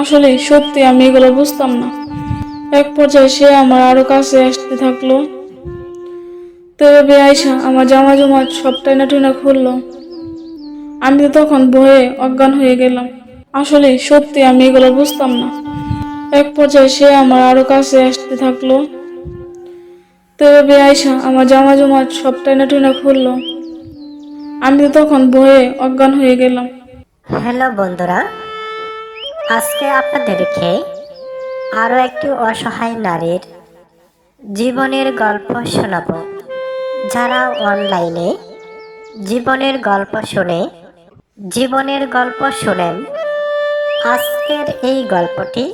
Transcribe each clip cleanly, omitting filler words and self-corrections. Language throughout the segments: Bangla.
আসলে সত্যি আমি এগুলো বুঝতাম না। এক পর্যায়ে সে আমার আরো কাছে আসতে থাকলো। তো এভাবে আয়সা আমার জামা জমা সব টাইনা টুনা খুললো। আমি তো তখন ভয়ে অজ্ঞান হয়ে গেলাম। আসলে সত্যি আমি এগুলো বুঝতাম না। এক পর্যায়ে সে আমার আরো কাছে আসতে থাকলো। তো এভাবে আয়সা আমার জামা জমা সব টাইনা টুনা খুললো। আমি তো তখন ভয়ে অজ্ঞান হয়ে গেলাম। হ্যালো বন্ধুরা, আজকে আপনাদেরকে আরও একটি অসহায় নারীর জীবনের গল্প শোনাবো। যারা অনলাইনে জীবনের গল্প শোনেন, আজকের এই গল্পটি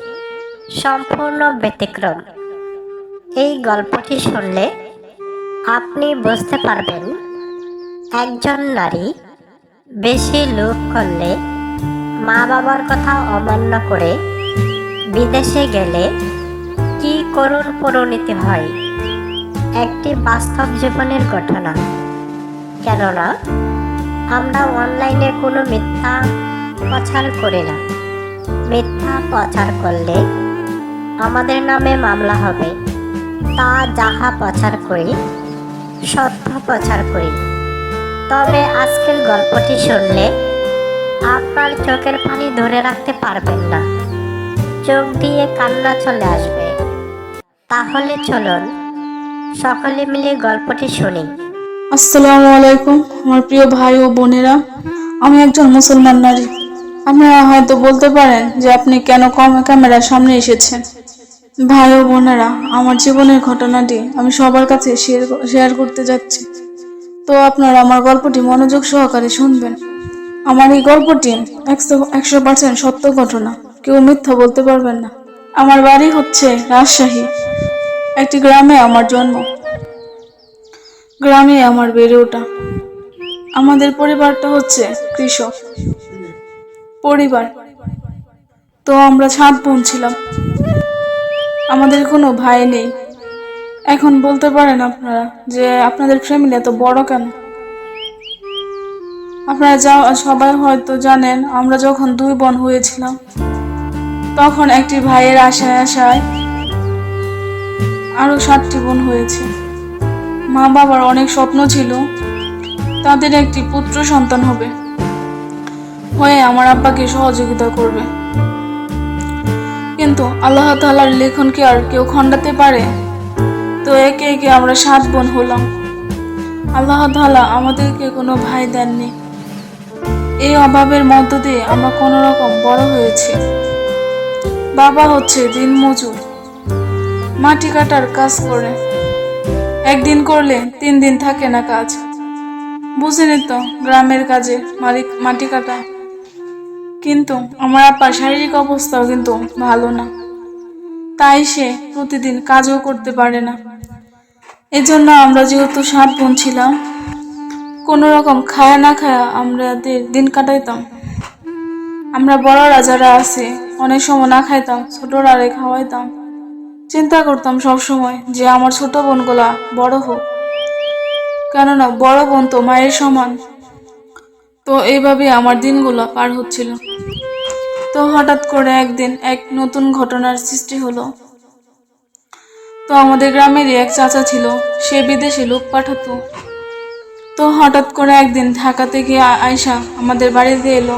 সম্পূর্ণ ব্যতিক্রম। এই গল্পটি শুনলে আপনি বুঝতে পারবেন একজন নারী বেশি লোভ করলে, মা বাবার কথা অমান্য করে বিদেশে গেলে কি করুণ পরিণতি হয়। একটি বাস্তব জীবনের ঘটনা। কেননা আমরা অনলাইনে কোনো মিথ্যা প্রচার করি না। মিথ্যা প্রচার করলে আমাদের নামে মামলা হবে। তা যাহা প্রচার করি, সত্য প্রচার করি। তবে আজকের গল্পটি শুনলে আপনার চোখের পানি ধরে রাখতে পারবেন না, চোখ দিয়ে কান্না চলে আসবে। তাহলে চলুন সকলে মিলে গল্পটি শুনি। আসসালামু আলাইকুম আমার প্রিয় ভাই ও বোনেরা। আমি একজন মুসলমান নারী। আপনারা হয়তো বলতে পারেন যে আপনি কেন ক্যামেরার সামনে এসেছেন। ভাই ও বোনেরা, আমার জীবনের ঘটনাটি আমি সবার কাছে শেয়ার করতে যাচ্ছি। তো আপনারা আমার গল্পটি মনোযোগ সহকারে শুনবেন। আমার এই গল্পটি 100% সত্য ঘটনা, কেউ মিথ্যা বলতে পারবেন না। আমার বাড়ি হচ্ছে রাজশাহী। একটি গ্রামে আমার জন্ম, গ্রামে আমার বেড়ে ওঠা। আমাদের পরিবারটা হচ্ছে কৃষক পরিবার। তো আমরা 7 বোন ছিলাম। আমাদের কোনো ভাই নেই। এখন বলতে পারেন আপনারা যে আপনাদের ফ্যামিলি এত বড় কেন। আপনারা সবাই হয়তো জানেন, আমরা যখন 2 বোন হয়েছিলাম তখন একটি ভাইয়ের আশায় আরো 7টি বোন হয়েছে। মা বাবার অনেক স্বপ্ন ছিল তাদের একটি পুত্র সন্তান হবে, হয়ে আমার আব্বাকে সহযোগিতা করবে। কিন্তু আল্লাহ তাআলার লেখন কি আর কেউ খণ্ডাতে পারে? তো একে একে আমরা 7 বোন হলাম। আল্লাহ তাআলা আমাদেরকে কোনো ভাই দেননি। এই অভাবের মধ্য দিয়ে আমরা কোনো রকম বড় হয়েছি। বাবা হচ্ছে দিনমজুর, মাটি কাটার কাজ করে। একদিন করলে 3 দিন থাকে না কাজ। বুঝেনি তো গ্রামের কাজে মাটি কাটা। কিন্তু আমার আব্বার শারীরিক অবস্থাও কিন্তু ভালো না, তাই সে প্রতিদিন কাজও করতে পারে না। এজন্য আমরা যেহেতু 7 বোন ছিলাম, কোনো রকম খায়া না খায়া আমাদের দিন কাটাইতাম। আমরা বড়রা যারা আছে অনেক সময় না খাইতাম, ছোটরা খাওয়াইতাম। চিন্তা করতাম সব সময় যে আমার ছোট বোনগুলা বড় হোক, কেননা বড় বোন তো মায়ের সমান। তো এইভাবে আমার দিনগুলো পার হচ্ছিল। তো হঠাৎ করে একদিন এক নতুন ঘটনার সৃষ্টি হলো। তো আমাদের গ্রামেরই এক চাচা ছিল, সে বিদেশে লোক পাঠাতো। তো হঠাৎ করে একদিন ঢাকা থেকে আয়সা আমাদের বাড়িতে এলো।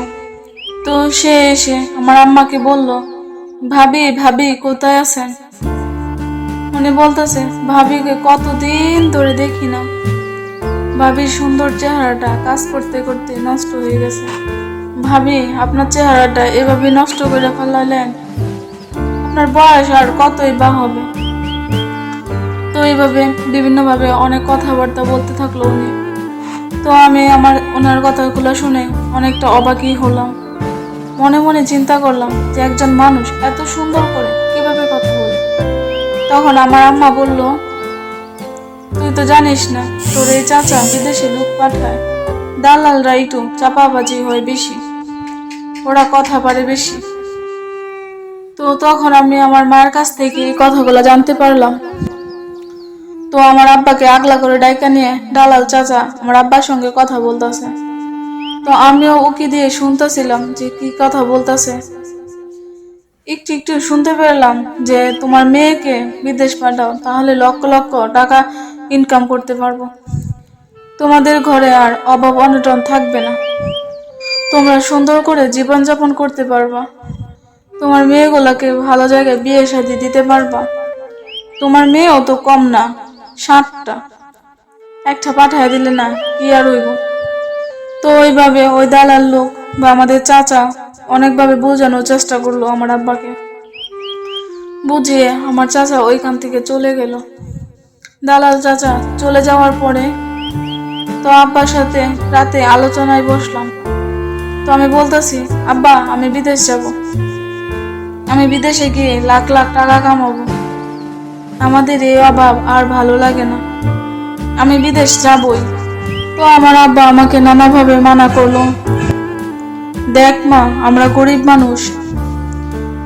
তো সে এসে আমার আম্মাকে বলল, ভাবি ভাবি কোথায় আছেন? উনি বলতেছে, ভাবিকে কতদিন ধরে দেখি না। ভাবির সুন্দর চেহারাটা কাজ করতে করতে নষ্ট হয়ে গেছে। ভাবি, আপনার চেহারাটা এভাবে নষ্ট করে ফেলালেন, আপনার বয়স আর কতই বা হবে। তো এইভাবে বিভিন্নভাবে অনেক কথাবার্তা বলতে থাকলো উনি। তো আমি ওনার কথাগুলো শুনে অনেকটা অবাকই হলাম। মনে মনে চিন্তা করলাম যে একজন মানুষ এত সুন্দর করে কিভাবে কথা বলে। তখন আমার আম্মা বলল, তুই তো জানিস না তোর এই চাচা বিদেশে লোক পাঠায়, দালালরা একটু চাপাবাজি হয় বেশি, ওরা কথা পারে বেশি। তো তখন আমি আমার মায়ের কাছ থেকে এই কথাগুলো জানতে পারলাম। তো আমার আব্বাকে আগলা করে ডাইকা নিয়ে দালাল চাচা আমার আব্বার সঙ্গে কথা বলতেছে। তো আমিও উকি দিয়ে শুনতেছিলাম যে কি কথা বলতেছে। একটু একটু শুনতে পেলাম যে তোমার মেয়েকে বিদেশ পাঠাও, তাহলে লক্ষ লক্ষ টাকা ইনকাম করতে পারবো। তোমাদের ঘরে আর অভাব অনটন থাকবে না, তোমরা সুন্দর করে জীবনযাপন করতে পারবা। তোমার মেয়েগুলোকে ভালো জায়গায় বিয়ে শাদী দিতে পারবা। তোমার মেয়েও তো কম না, 7টা, একটা পাঠায় দিলে না কি আর হইব। তো ওইভাবে ওই দালাল লোক বা আমাদের চাচা অনেকভাবে বোঝানোর চেষ্টা করলো আমার আব্বাকে। বুঝিয়ে আমার চাচা ওইখান থেকে চলে গেল। দালাল চাচা চলে যাওয়ার পরে তো আব্বার সাথে রাতে আলোচনায় বসলাম। তো আমি বলতেছি, আব্বা আমি বিদেশ যাব, আমি বিদেশে গিয়ে লাখ লাখ টাকা কামাবো, আমাদের এই অভাব আর ভালো লাগে না, আমি বিদেশ যাবই। তো আমার আব্বা আমাকে নানাভাবে মানা করলো। দেখ মা, আমরা গরিব মানুষ,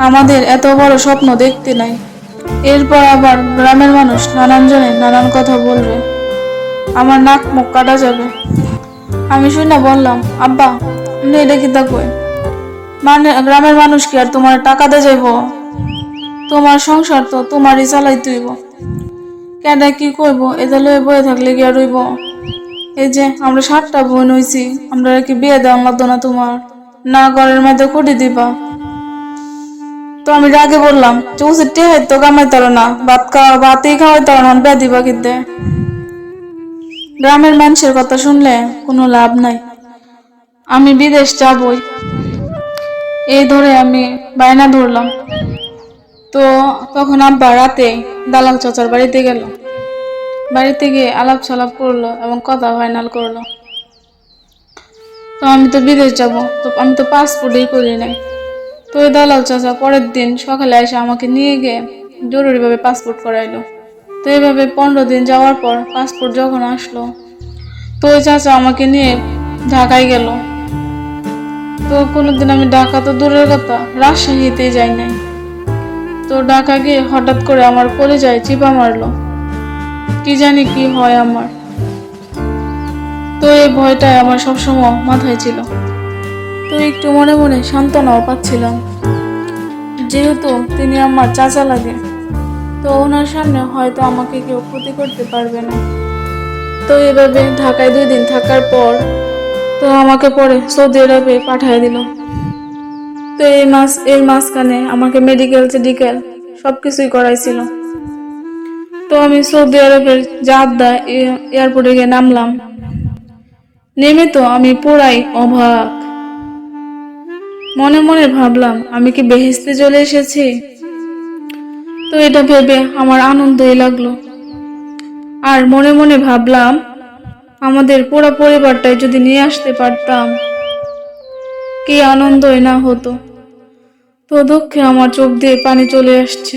আমাদের এত বড় স্বপ্ন দেখতে নাই। এরপর আবার গ্রামের মানুষ নানান জনে নানান কথা বলবে, আমার নাক মুখ কাটা যাবে। আমি শুনে বললাম, আব্বা আপনি এটা কি কই? মানে গ্রামের মানুষ কি আর তোমার টাকা দিয়ে যাইব? তোমার সংসার তো তোমারই চালাইতে হইব। কেডা কি কইব এটা লয়ে বয়ে থাকলে কি আর হইব? এই যে আমরা 7টা বোন হইছি, আমরা কি বিয়ে দেওয়া লাগতো না তোমার? না ঘরের মধ্যে খুঁটি দিবা? তো আমি রাগে বললাম, চৌষট্টি টেহাই তো কামাই তার না, ভাতই খাওয়াই তার না, বিয়া দিবা কিনতে? গ্রামের মানুষের কথা শুনলে কোনো লাভ নাই, আমি বিদেশ যাবই। এই ধরে আমি বায়না ধরলাম। তো তখন আব্বা রাতে দালাল চাচার বাড়িতে গেল। বাড়িতে গিয়ে আলাপ সালাপ করলো এবং কথা ফাইনাল করলো। তো আমি তো বিদেশ যাব, তো আমি তো পাসপোর্টই করি নাই। তো ওই দালাল চাচা পরের দিন সকালে এসে আমাকে নিয়ে গিয়ে জরুরিভাবে পাসপোর্ট করাইলো। তো এইভাবে 15 দিন যাওয়ার পর পাসপোর্ট যখন আসলো, তো ওই চাচা আমাকে নিয়ে ঢাকায় গেল। তো কোনোদিন আমি ঢাকা তো দূরের কথা, রাজশাহীতে যাই নাই। তো ঢাকা গিয়ে হঠাৎ করে আমার কলিজায় চিপা মারলো, কি জানি কি হয় আমার। তো এই ভয়টাই আমার সবসময় মাথায় ছিল। তো একটু মনে মনে সান্ত্বনাও পাচ্ছিলাম, যেহেতু তিনি আমার চাচা লাগে, তো ওনার সামনে হয়তো আমাকে কেউ ক্ষতি করতে পারবে না। তো এভাবে ঢাকায় 2 দিন থাকার পর তো আমাকে পরে সৌদি আরবে পাঠিয়ে দিল। তো এর মাঝখানে আমাকে মেডিকেল সবকিছুই করাইছিল। তো আমি সৌদি আরবের জাদ্দা এয়ারপোর্টে গিয়ে নামলাম। নেমে তো আমি পুরাই অবাক, মনে মনে ভাবলাম আমি কি বেহেশতে চলে এসেছি। তো এটা ভেবে আমার আনন্দই লাগলো, আর মনে মনে ভাবলাম আমাদের পুরো পরিবারটাই যদি নিয়ে আসতে পারতাম, কি আনন্দই না হতো। তো দুঃখে আমার চোখ দিয়ে পানি চলে আসছে।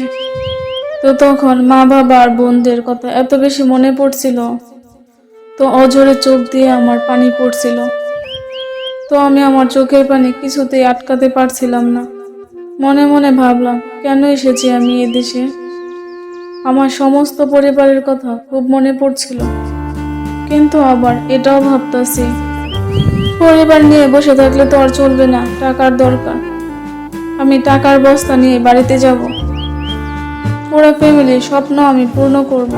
তো তখন মা বাবা আর বোনদের কথা এত বেশি মনে পড়ছিল, তো অঝরে চোখ দিয়ে আমার পানি পড়ছিল। তো আমি আমার চোখের পানি কিছুতেই আটকাতে পারছিলাম না। মনে মনে ভাবলাম, কেন এসেছি আমি এদেশে? আমার সমস্ত পরিবারের কথা খুব মনে পড়ছিল, কিন্তু আবার এটাও ভাবতাছি পরিবার নিয়ে বসে থাকলে তো আর চলবে না, টাকার দরকার। আমি টাকার বস্তা নিয়ে বাড়িতে যাব, পুরো ফ্যামিলির স্বপ্ন আমি পূর্ণ করব।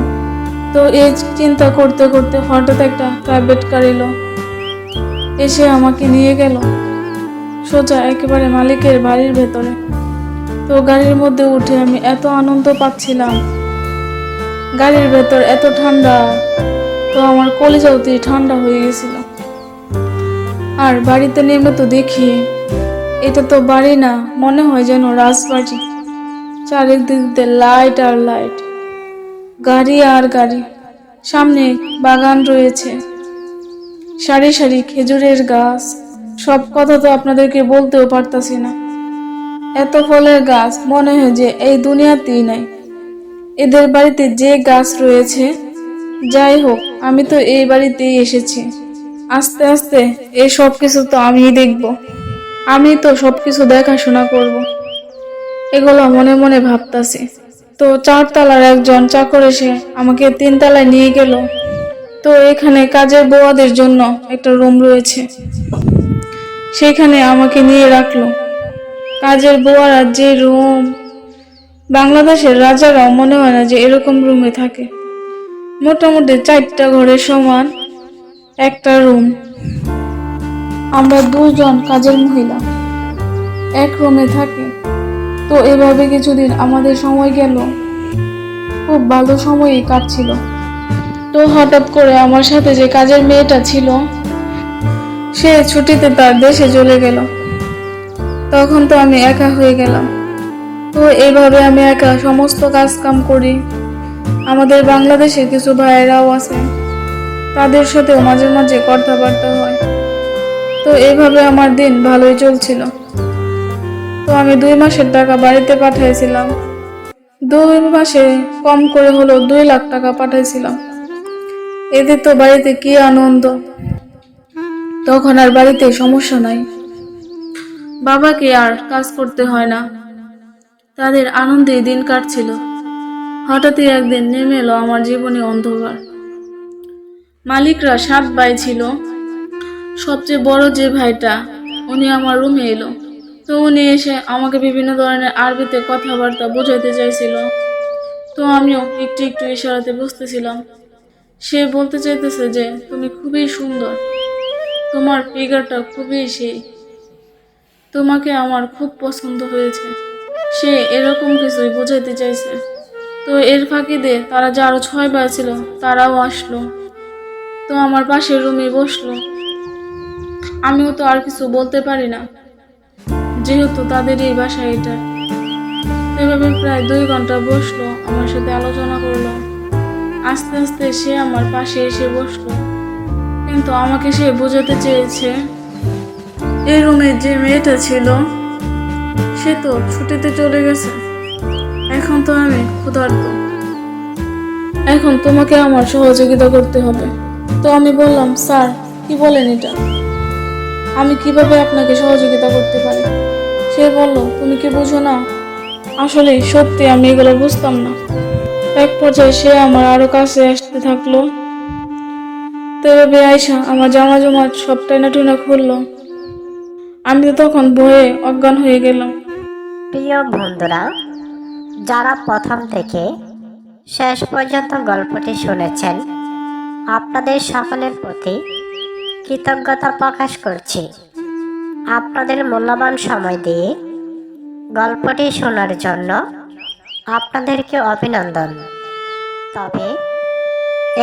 তো এই চিন্তা করতে করতে হঠাৎ একটা প্রাইভেট কার এলো, এসে আমাকে নিয়ে গেল সোজা একেবারে মালিকের বাড়ির ভেতরে। তো গাড়ির মধ্যে উঠে আমি এত আনন্দ পাচ্ছিলাম, গাড়ির ভেতর এত ঠান্ডা, তো আমার কলিজাতে ঠান্ডা হয়ে গেছিল। আর বাড়িতে নেমে তো দেখি এটা তো বাড়ি না, মনে হয় যেন রাজবাড়ি। চারিদিক দিয়ে লাইট আর লাইট, গাড়ি আর গাড়ি, সামনে বাগান রয়েছে, সারি সারি খেজুরের গাছ। সব কথা তো আপনাদেরকে বলতেও পারতাছি না, এত ফলের গাছ মনে হয় যে এই দুনিয়াতেই নাই। এদের বাড়িতে যে গাছ রয়েছে, যাই হোক আমি তো এই বাড়িতেই এসেছি। আস্তে আস্তে এই সব কিছু তো আমিই দেখব, আমি তো সবকিছু দেখাশোনা করব, এগুলো মনে মনে ভাবতাছি। তো 4 তলার একজন চাকর এসে আমাকে 3 তলায় নিয়ে গেল। তো এখানে কাজের বউয়াদের জন্য একটা রুম রয়েছে, সেখানে আমাকে নিয়ে রাখলো। কাজের বুয়ারা যে রুম, বাংলাদেশের রাজারাও মনে হয় না যে এরকম রুমে থাকে। মোটামুটি 4টা ঘরের সমান একটা রুম। আমরা 2জন কাজের মহিলা এক রুমে থাকি। তো এভাবে কিছুদিন আমাদের সময় গেল, খুব ভালো সময়ই কাটছিল। তো হঠাৎ করে আমার সাথে যে কাজের মেয়েটা ছিল, সে ছুটিতে তার দেশে চলে গেল। তখন তো আমি একা হয়ে গেলাম। তো এইভাবে আমি একা সমস্ত কাজ কাম করি। আমাদের বাংলাদেশে কিছু ভাইয়েরাও আছে, তাদের সাথেও মাঝে মাঝে কথাবার্তা হয়। তো এইভাবে আমার দিন ভালোই চলছিল। তো আমি 2 মাসের টাকা বাড়িতে পাঠিয়েছিলাম। 2 মাসে কম করে হলো 2 লাখ টাকা পাঠাইছিলাম। এতে তো বাড়িতে কি আনন্দ! তখন আর বাড়িতে সমস্যা নাই, বাবাকে আর কাজ করতে হয় না। তাদের আনন্দে দিন কাটছিল। হঠাৎই একদিন নেমে এলো আমার জীবনে অন্ধকার। মালিকরা 7 ভাই ছিল। সবচেয়ে বড় যে ভাইটা, উনি আমার রুমে এলো। তো উনি এসে আমাকে বিভিন্ন ধরনের আরবিতে কথাবার্তা বোঝাতে চাইছিল। তো আমিও একটু একটু ইশারাতে বুঝতেছিলাম। সে বলতে চাইতেছে যে তুমি খুবই সুন্দর, তোমার ফিগারটা খুবই সেই, তোমাকে আমার খুব পছন্দ হয়েছে। সে এরকম কিছুই বোঝাতে চাইছে। তো এর ফাঁকিতে তারা যে আরো 6 ভাই ছিল তারাও আসলো। তো আমার পাশের রুমে বসলো। আমিও তো আর কিছু বলতে পারি না, যেহেতু তাদের এই বাসা এটা। এভাবে প্রায় 2 ঘন্টা বসলো, আমার সাথে আলোচনা করলো। আস্তে আস্তে সে আমার পাশে এসে বসলো। কিন্তু আমাকে সে বোঝাতে চেয়েছে এই রুমে যে মেয়েটা ছিল সে তো ছুটিতে চলে গেছে। এখন তো আমি ক্ষুধার্ত, এখন তোমাকে আমার সহযোগিতা করতে হবে। তো আমি বললাম, স্যার কি বলেন এটা? আমি কিভাবে আপনাকে সহযোগিতা করতে পারি? সে বলল, তুমি কি বুঝো না? আসলে সত্যি আমি এগুলো বুঝতাম না। এক পর্যায়ে সে আমার আরো কাছে আসতে থাকলো। তো এভাবে আয়সা আমার জামা জমা সব টাইনা টুনা খুললো। আমি তো তখন ভয়ে অজ্ঞান হয়ে গেলাম। প্রিয় বন্ধুরা, যারা প্রথম থেকে শেষ পর্যন্ত গল্পটি শুনেছেন, আপনাদের সকলের প্রতি কৃতজ্ঞতা প্রকাশ করছি। আপনাদের মূল্যবান সময় দিয়ে গল্পটি শোনার জন্য আপনাদেরকে অভিনন্দন। তবে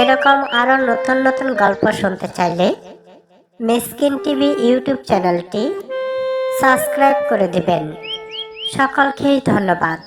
এরকম আরও নতুন নতুন গল্প শুনতে চাইলে মিসকিন টিভি ইউটিউব চ্যানেলটি সাবস্ক্রাইব করে দিবেন। সকলকেই ধন্যবাদ।